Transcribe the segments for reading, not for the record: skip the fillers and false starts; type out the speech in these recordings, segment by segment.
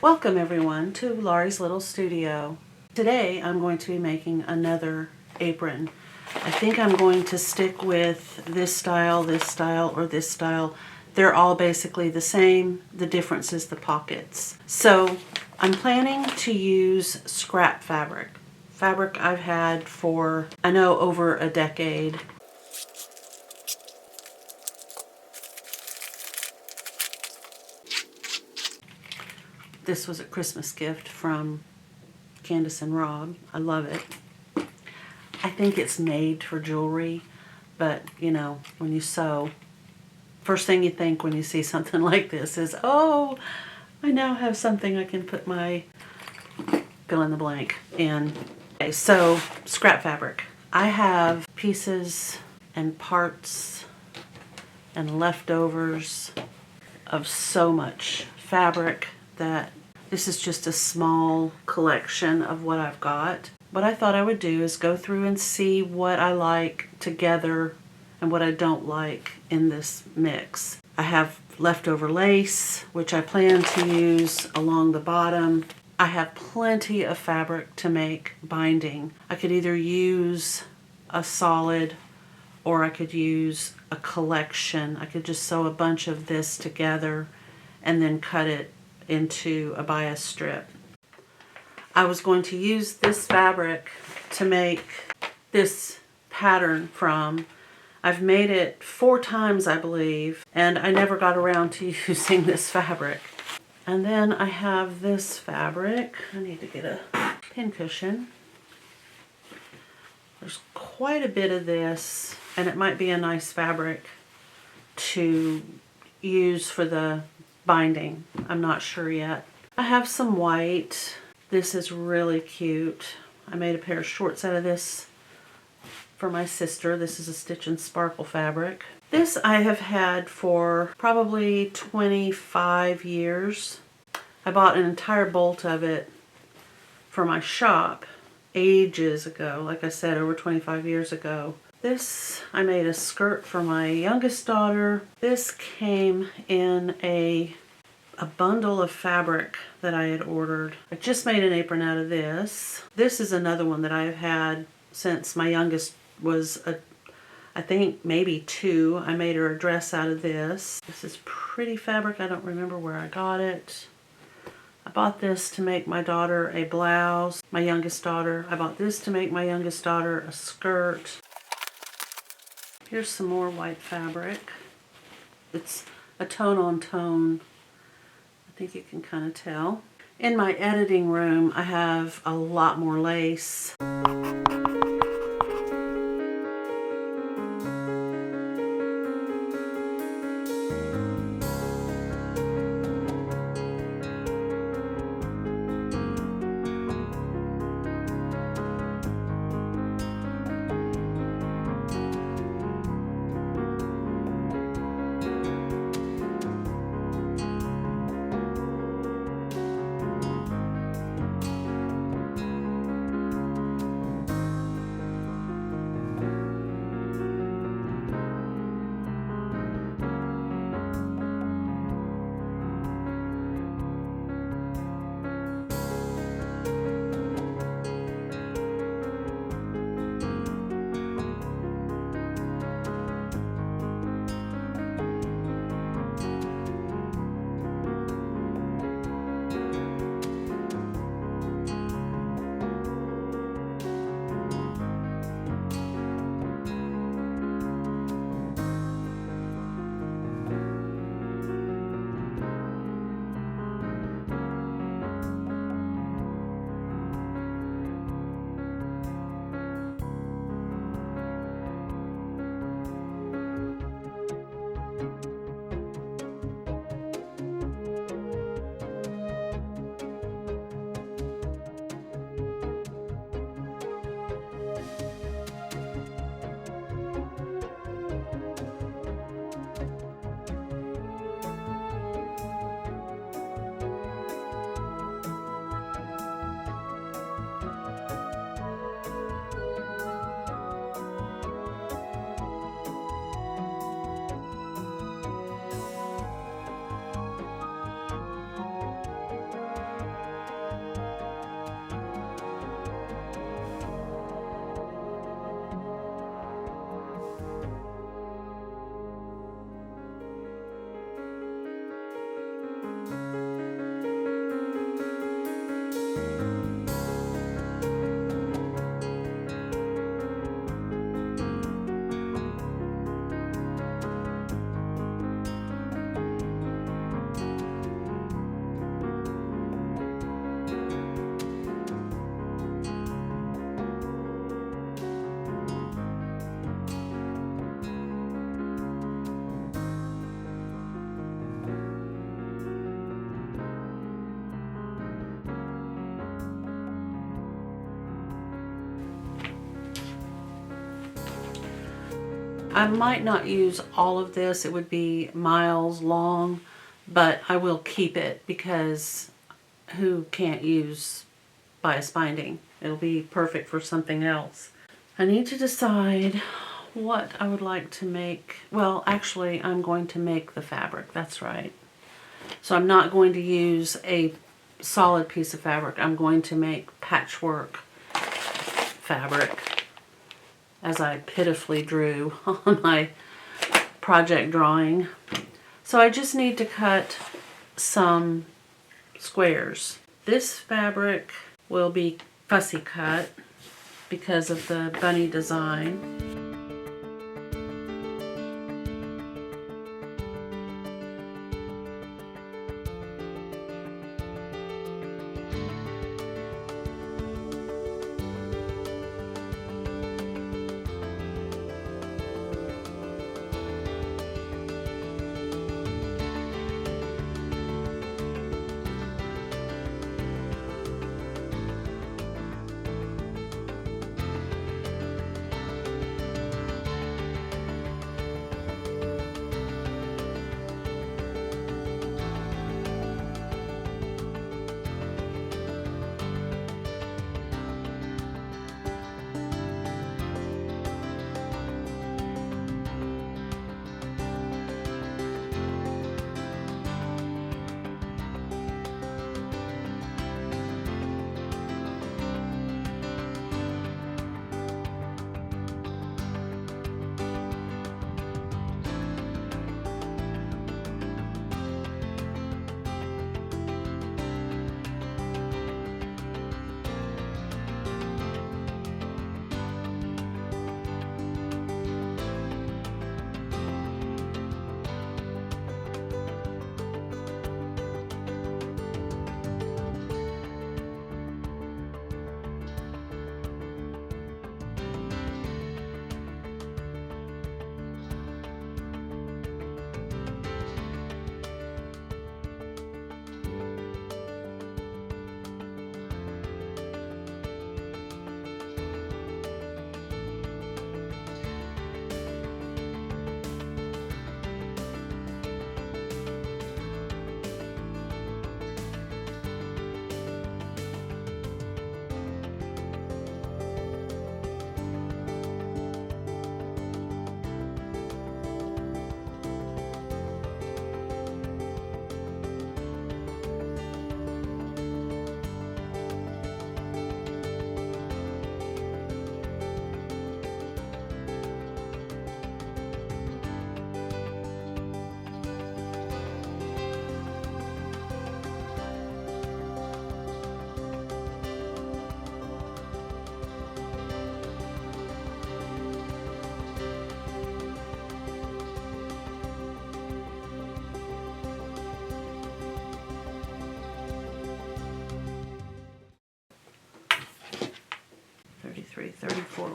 Welcome everyone to Laurie's Little Studio. Today I'm going to be making another apron. I think I'm going to stick with this style, or this style. They're all basically the same. The difference is the pockets. So I'm planning to use scrap fabric. Fabric I've had for, I know, over a decade. This was a Christmas gift from Candace and Rob. I love it. I think it's made for jewelry, but you know, when you sew, first thing you think when you see something like this is, oh, I now have something I can put my fill in the blank in. Okay, so scrap fabric. I have pieces and parts and leftovers of so much fabric that this is just a small collection of what I've got. What I thought I would do is go through and see what I like together and what I don't like in this mix. I have leftover lace, which I plan to use along the bottom. I have plenty of fabric to make binding. I could either use a solid or I could use a collection. I could just sew a bunch of this together and then cut it into a bias strip. I was going to use this fabric to make this pattern from. I've made it 4 times, I believe, and I never got around to using this fabric. And then I have this fabric. I need to get a pincushion. There's quite a bit of this, and it might be a nice fabric to use for the binding. I'm not sure yet. I have some white. This is really cute. I made a pair of shorts out of this for my sister. This is a Stitch and Sparkle fabric. This I have had for probably 25 years. I bought an entire bolt of it for my shop ages ago, like I said, over 25 years ago. This, I made a skirt for my youngest daughter. This came in a bundle of fabric that I had ordered. I just made an apron out of this. This is another one that I've had since my youngest was, I think maybe 2. I made her a dress out of this. This is pretty fabric. I don't remember where I got it. I bought this to make my daughter a blouse, my youngest daughter. I bought this to make my youngest daughter a skirt. Here's some more white fabric. It's a tone on tone. I think you can kind of tell. In my editing room, I have a lot more lace. I might not use all of this. It would be miles long, but I will keep it because who can't use bias binding? It'll be perfect for something else. I need to decide what I would like to make. Well, actually, I'm going to make the fabric. That's right. So I'm not going to use a solid piece of fabric. I'm going to make patchwork fabric, as I pitifully drew on my project drawing. So I just need to cut some squares. This fabric will be fussy cut because of the bunny design.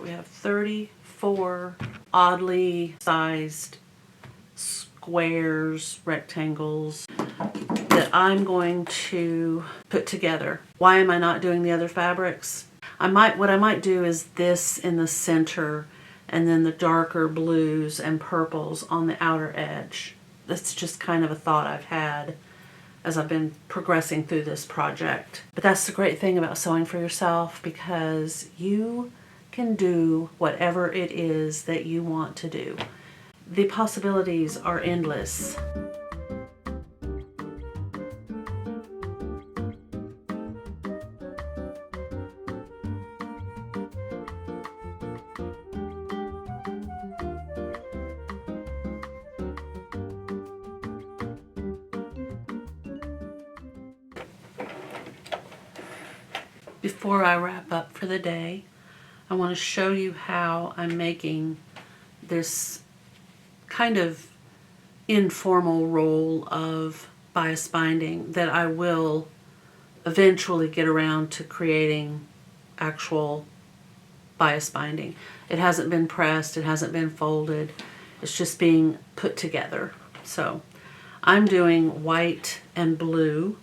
We have 34 oddly sized squares, rectangles that I'm going to put together. Why am I not doing the other fabrics? What I might do is this in the center and then the darker blues and purples on the outer edge. That's just kind of a thought I've had as I've been progressing through this project. But that's the great thing about sewing for yourself, because you can do whatever it is that you want to do. The possibilities are endless. Before I wrap up for the day, I want to show you how I'm making this kind of informal roll of bias binding that I will eventually get around to creating actual bias binding. It hasn't been pressed, it hasn't been folded, it's just being put together. So I'm doing white and blue,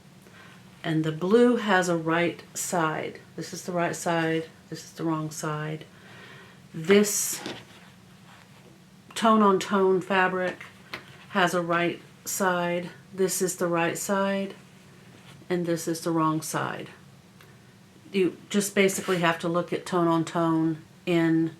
and the blue has a right side. This is the right side, this is the wrong side. This tone on tone fabric has a right side. This is the right side, and this is the wrong side. You just basically have to look at tone on tone in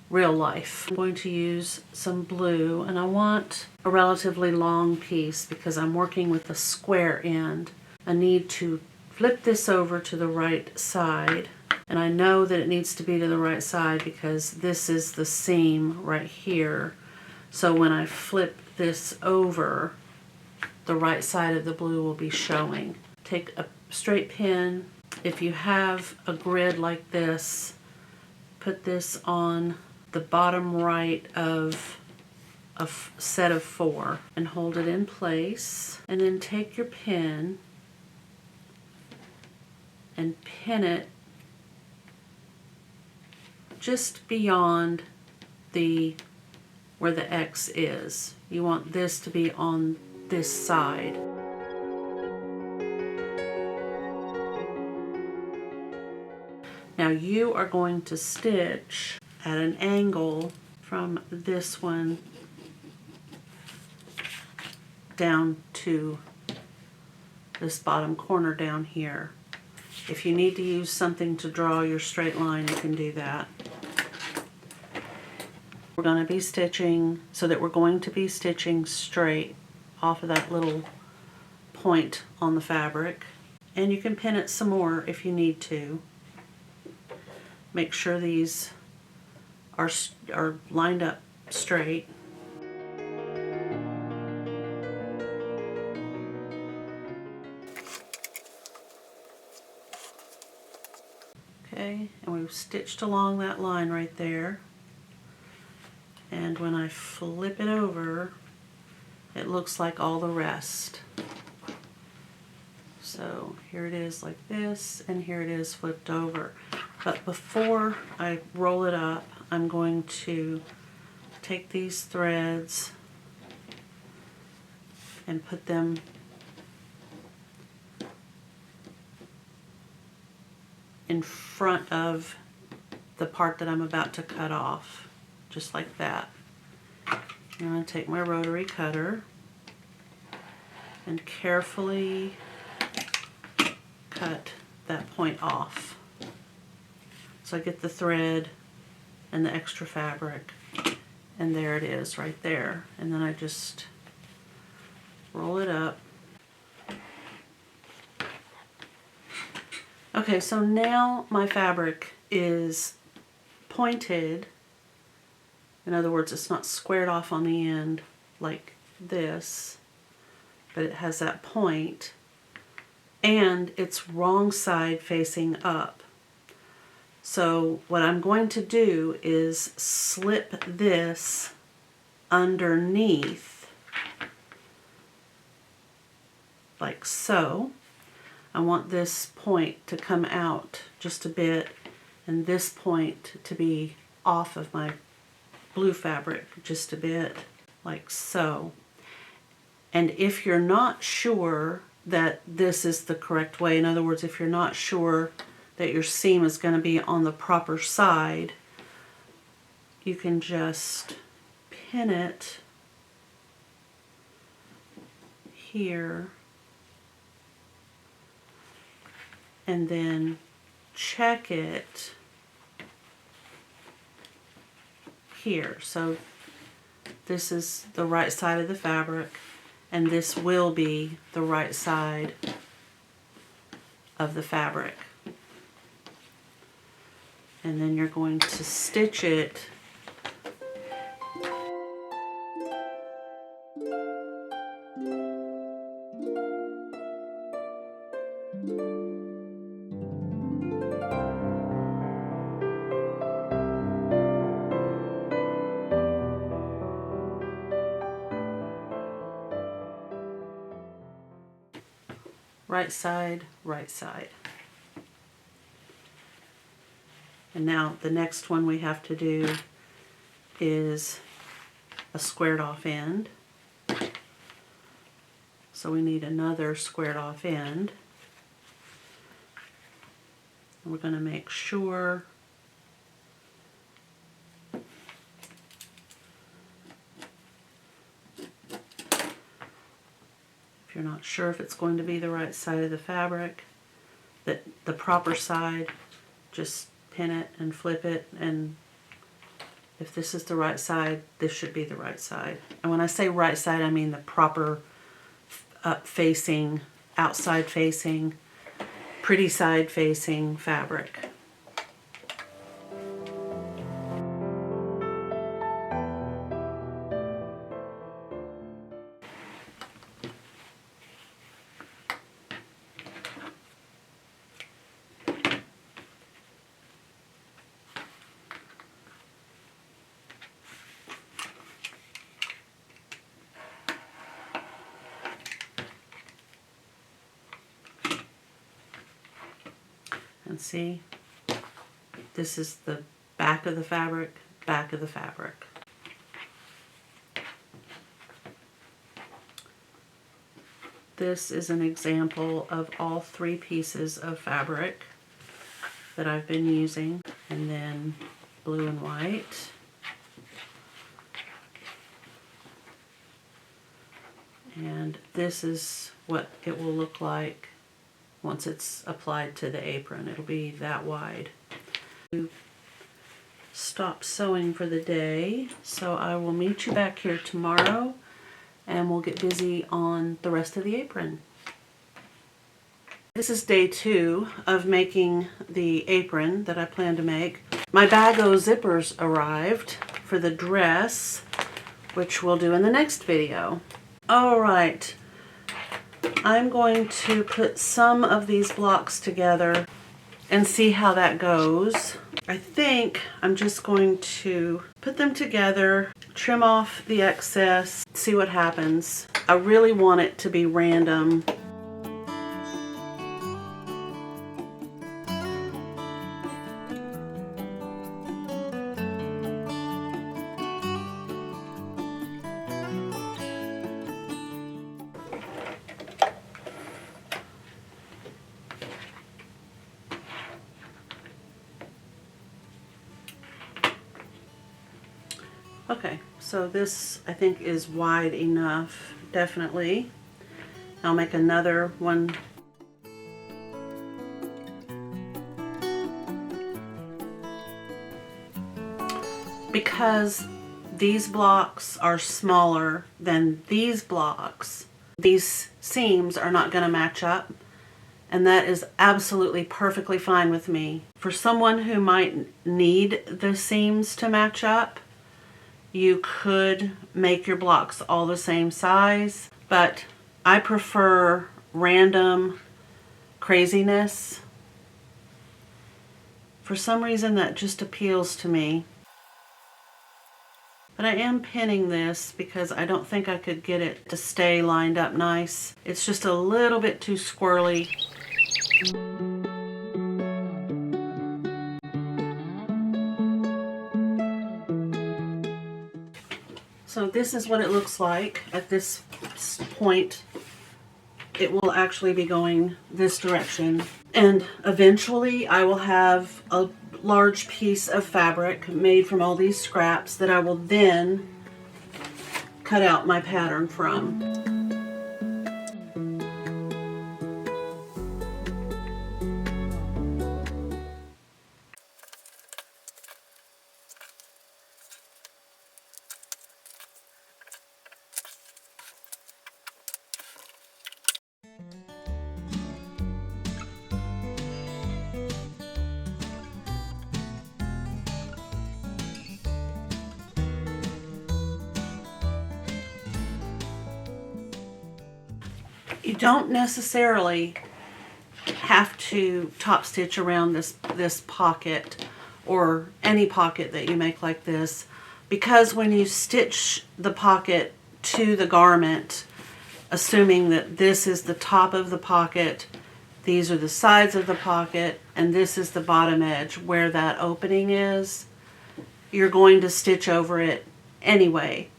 real life. I'm going to use some blue, and I want a relatively long piece because I'm working with a square end. I need to flip this over to the right side, and I know that it needs to be to the right side because this is the seam right here. So when I flip this over, the right side of the blue will be showing. Take a straight pin. If you have a grid like this, put this on the bottom right of a set of 4 and hold it in place, and then take your pin and pin it just beyond where the X is. You want this to be on this side. Now you are going to stitch at an angle from this one down to this bottom corner down here. If you need to use something to draw your straight line, you can do that. We're going to be stitching so that we're going to be stitching straight off of that little point on the fabric. And you can pin it some more if you need to. Make sure these are lined up straight. Okay, and we've stitched along that line right there. And when I flip it over, it looks like all the rest. So here it is like this, and here it is flipped over. But before I roll it up, I'm going to take these threads and put them in front of the part that I'm about to cut off, just like that. I'm going to take my rotary cutter and carefully cut that point off. So I get the thread and the extra fabric, and there it is right there. And then I just roll it up. Okay, so now my fabric is pointed. In other words, it's not squared off on the end like this, but it has that point, and it's wrong side facing up. So what I'm going to do is slip this underneath, like so. I want this point to come out just a bit, and this point to be off of my blue fabric just a bit, like so. And if you're not sure that this is the correct way, in other words, if you're not sure that your seam is going to be on the proper side, you can just pin it here and then check it here. So this is the right side of the fabric, and this will be the right side of the fabric. And then you're going to stitch it right side, right side. And now the next one we have to do is a squared off end. So we need another squared off end. And we're going to make sure If you're not sure if it's going to be the right side of the fabric, the proper side, just pin it and flip it, and if this is the right side, this should be the right side. And when I say right side, I mean the proper up facing, outside facing, pretty side facing fabric. And see, this is the back of the fabric, back of the fabric. This is an example of all 3 pieces of fabric that I've been using, and then blue and white. And this is what it will look like once it's applied to the apron. It'll be that wide. Stop sewing for the day, so I will meet you back here tomorrow and we'll get busy on the rest of the apron. This is day 2 of making the apron that I plan to make. My bag o' zippers arrived for the dress, which we'll do in the next video. Alright, I'm going to put some of these blocks together and see how that goes. I think I'm just going to put them together, trim off the excess, see what happens. I really want it to be random. Okay, so this I think is wide enough, definitely. I'll make another one. Because these blocks are smaller than these blocks, these seams are not going to match up, and that is absolutely perfectly fine with me. For someone who might need the seams to match up, you could make your blocks all the same size, but I prefer random craziness. For some reason that just appeals to me. But I am pinning this because I don't think I could get it to stay lined up nice. It's just a little bit too squirrely. So this is what it looks like at this point. It will actually be going this direction. And eventually I will have a large piece of fabric made from all these scraps that I will then cut out my pattern from. You don't necessarily have to top stitch around this pocket or any pocket that you make like this, because when you stitch the pocket to the garment, assuming that this is the top of the pocket, these are the sides of the pocket, and this is the bottom edge where that opening is, you're going to stitch over it anyway.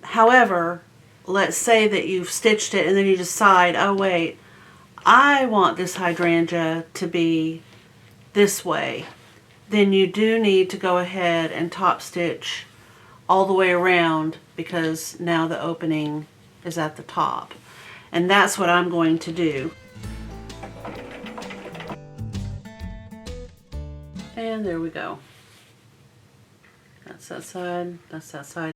However, let's say that you've stitched it and then you decide, oh wait, I want this hydrangea to be this way. Then you do need to go ahead and top stitch all the way around, because now the opening is at the top. And that's what I'm going to do. And there we go. That's that side, that's that side.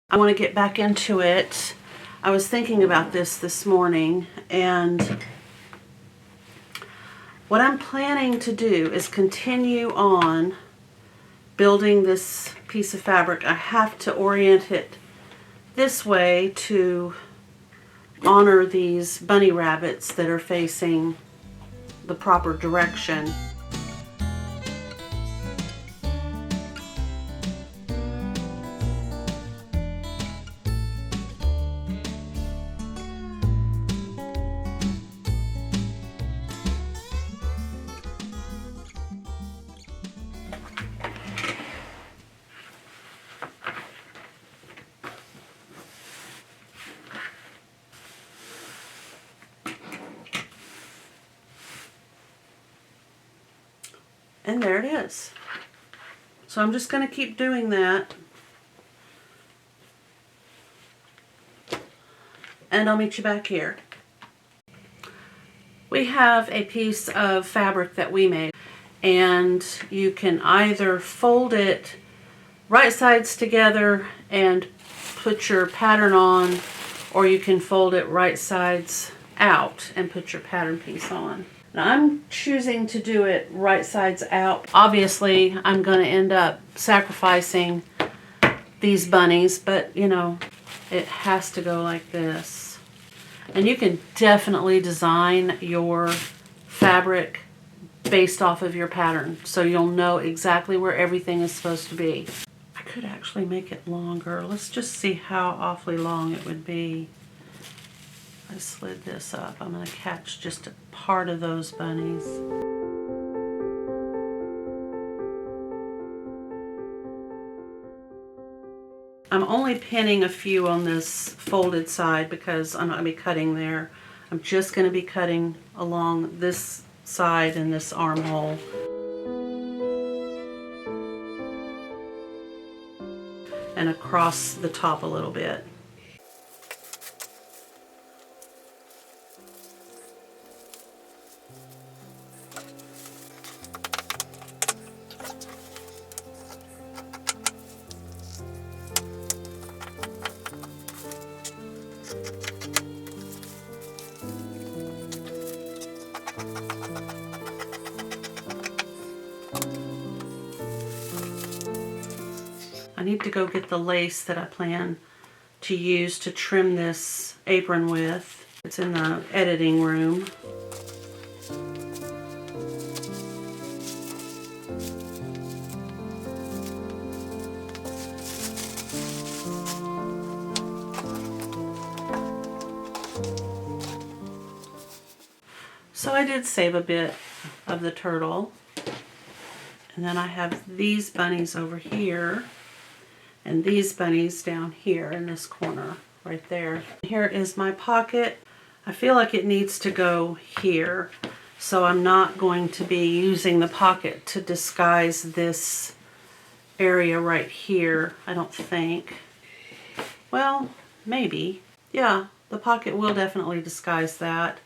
I want to get back into it. I was thinking about this morning, and what I'm planning to do is continue on building this piece of fabric. I have to orient it this way to honor these bunny rabbits that are facing the proper direction. And there it is. So I'm just going to keep doing that. And I'll meet you back here. We have a piece of fabric that we made, and you can either fold it right sides together and put your pattern on, or you can fold it right sides out and put your pattern piece on. Now I'm choosing to do it right sides out. Obviously, I'm going to end up sacrificing these bunnies, but you know, it has to go like this. And you can definitely design your fabric based off of your pattern, so you'll know exactly where everything is supposed to be. I could actually make it longer. Let's just see how awfully long it would be. I slid this up. I'm going to catch just a part of those bunnies. I'm only pinning a few on this folded side because I'm not going to be cutting there. I'm just going to be cutting along this side and this armhole. And across the top a little bit. I need to go get the lace that I plan to use to trim this apron with. It's in the editing room. So I did save a bit of the turtle. And then I have these bunnies over here. And these bunnies down here in this corner, right there. Here is my pocket. I feel like it needs to go here, so I'm not going to be using the pocket to disguise this area right here, I don't think. Well, maybe. Yeah, the pocket will definitely disguise that.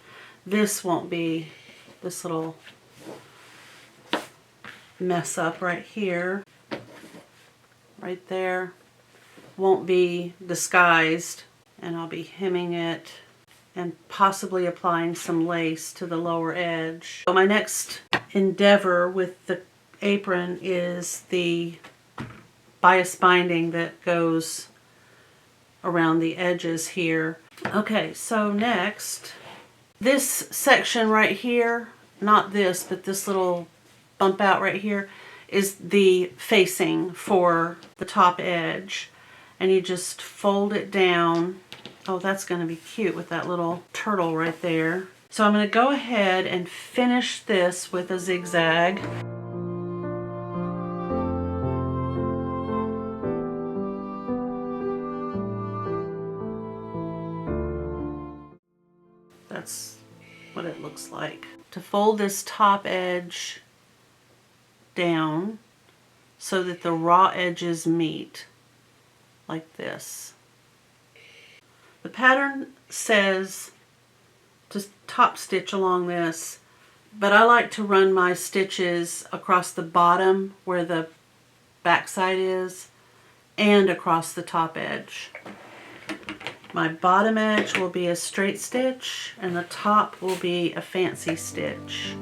This won't be, this little mess up right here. Right there won't be disguised, and I'll be hemming it and possibly applying some lace to the lower edge. So my next endeavor with the apron is the bias binding that goes around the edges here. Okay, so next, this section right here, not this, but this little bump out right here, is the facing for the top edge, and you just fold it down. Oh, that's going to be cute with that little turtle right there. So I'm going to go ahead and finish this with a zigzag. That's what it looks like. To fold this top edge down so that the raw edges meet like this. The pattern says to top stitch along this, but I like to run my stitches across the bottom where the back side is and across the top edge. My bottom edge will be a straight stitch and the top will be a fancy stitch.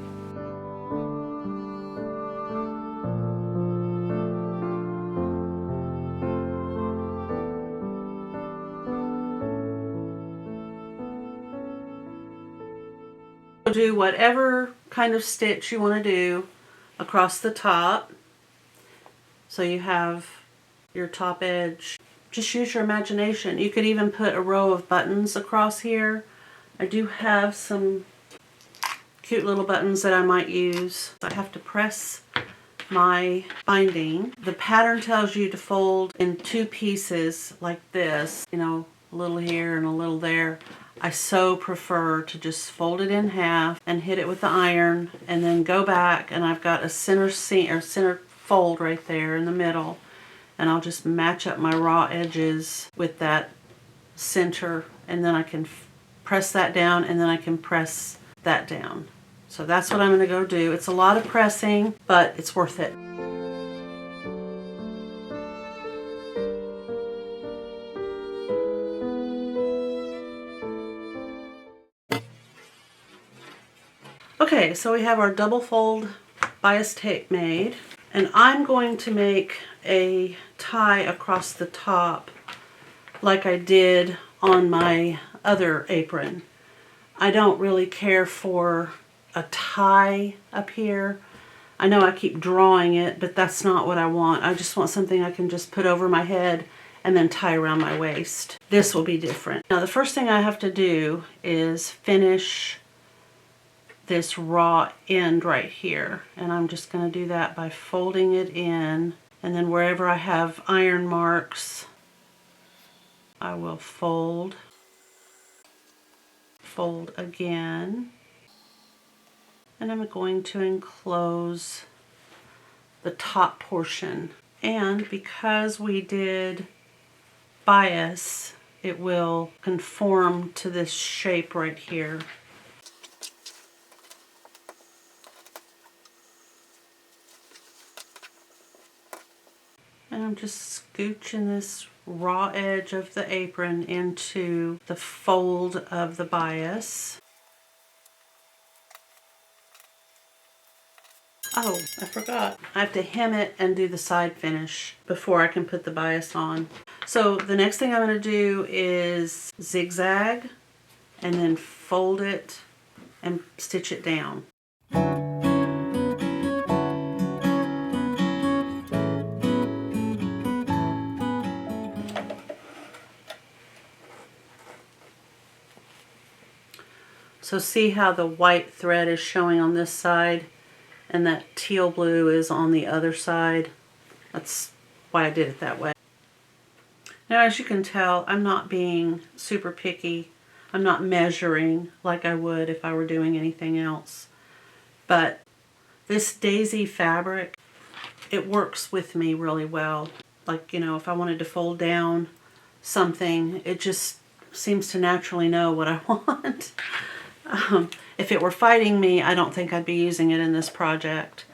Do whatever kind of stitch you want to do across the top. So you have your top edge. Just use your imagination. You could even put a row of buttons across here. I do have some cute little buttons that I might use. I have to press my binding. The pattern tells you to fold in 2 pieces like this, you know, a little here and a little there. I so prefer to just fold it in half and hit it with the iron and then go back, and I've got a center seam or center fold right there in the middle, and I'll just match up my raw edges with that center, and then I can press that down and then I can press that down. So that's what I'm going to go do. It's a lot of pressing, but it's worth it. Okay, so we have our double fold bias tape made, and I'm going to make a tie across the top like I did on my other apron. I don't really care for a tie up here. I know I keep drawing it, but that's not what I want. I just want something I can just put over my head and then tie around my waist. This will be different. Now the first thing I have to do is finish this raw end right here, and I'm just going to do that by folding it in, and then wherever I have iron marks I will fold again, and I'm going to enclose the top portion. And because we did bias, it will conform to this shape right here. And I'm just scooching this raw edge of the apron into the fold of the bias. Oh, I forgot. I have to hem it and do the side finish before I can put the bias on. So the next thing I'm going to do is zigzag and then fold it and stitch it down. So see how the white thread is showing on this side and that teal blue is on the other side? That's why I did it that way. Now as you can tell, I'm not being super picky. I'm not measuring like I would if I were doing anything else. But this daisy fabric, it works with me really well. Like, you know, if I wanted to fold down something, it just seems to naturally know what I want. If it were fighting me, I don't think I'd be using it in this project.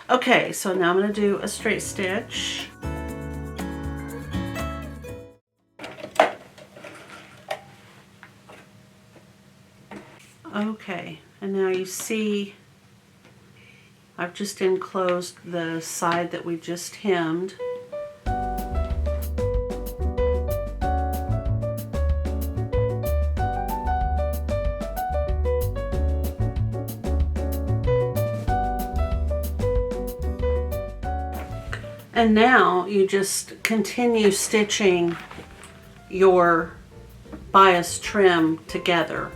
Okay, so now I'm going to do a straight stitch. Okay, and now you see I've just enclosed the side that we just hemmed. And now you just continue stitching your bias trim together.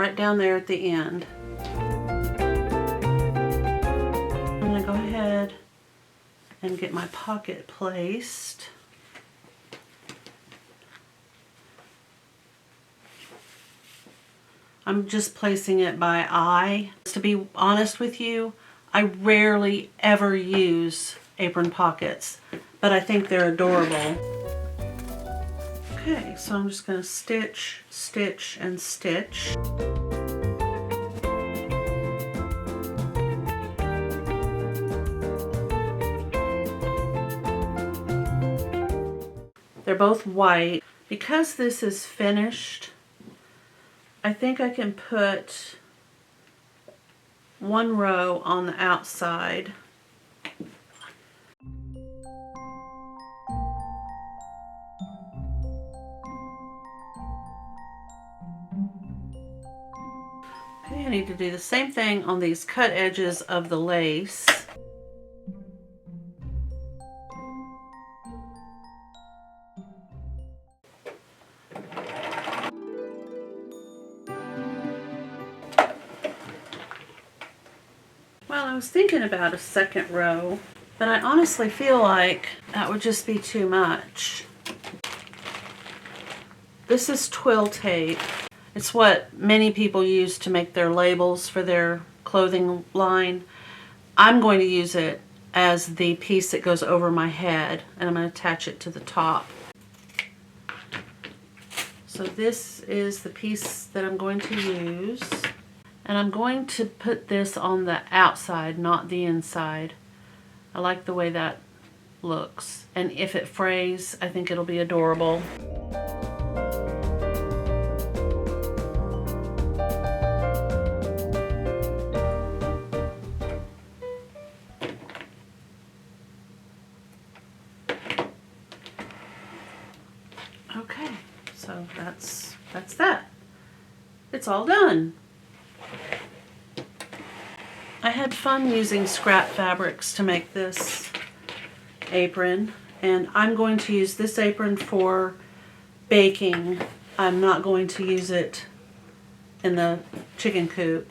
right down there at the end. I'm going to go ahead and get my pocket placed. I'm just placing it by eye. To be honest with you, I rarely ever use apron pockets, but I think they're adorable. Okay, so I'm just going to stitch, stitch, and stitch. They're both white. Because this is finished, I think I can put one row on the outside. Okay, I need to do the same thing on these cut edges of the lace. Well, I was thinking about a second row, but I honestly feel like that would just be too much. This is twill tape. It's what many people use to make their labels for their clothing line. I'm going to use it as the piece that goes over my head, and I'm going to attach it to the top. So this is the piece that I'm going to use. And I'm going to put this on the outside, not the inside. I like the way that looks. And if it frays, I think it'll be adorable. Okay, so that's that. It's all done. I had fun using scrap fabrics to make this apron, and I'm going to use this apron for baking. I'm not going to use it in the chicken coop.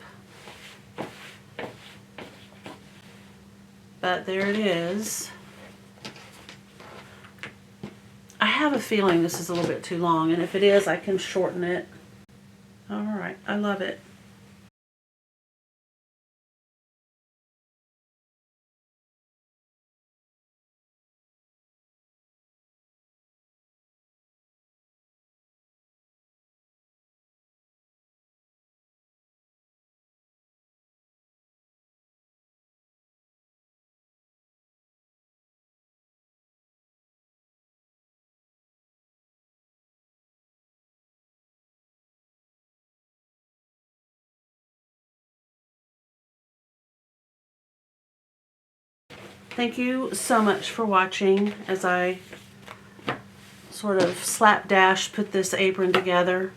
But there it is. I have a feeling this is a little bit too long, and if it is, I can shorten it. All right, I love it. Thank you so much for watching as I sort of slapdash put this apron together.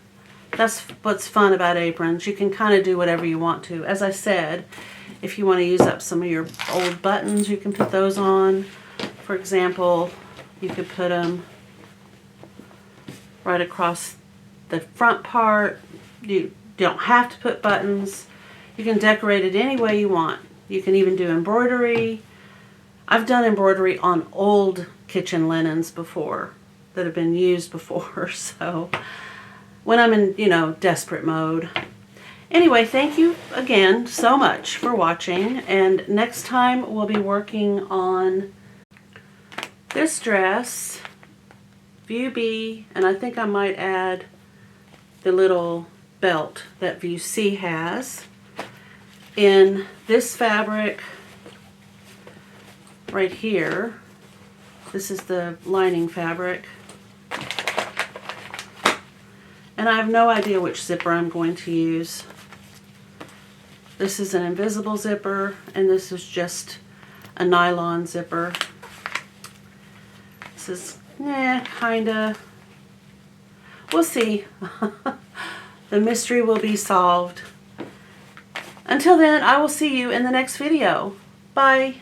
That's what's fun about aprons. You can kind of do whatever you want to. As I said, if you want to use up some of your old buttons, you can put those on. For example, you could put them right across the front part. You don't have to put buttons. You can decorate it any way you want. You can even do embroidery. I've done embroidery on old kitchen linens before that have been used before, so when I'm in, desperate mode. Anyway, thank you again so much for watching, and next time we'll be working on this dress, View B, and I think I might add the little belt that View C has in this fabric right here. This is the lining fabric. And I have no idea which zipper I'm going to use. This is an invisible zipper, and this is just a nylon zipper. This is, kinda. We'll see. The mystery will be solved. Until then, I will see you in the next video. Bye.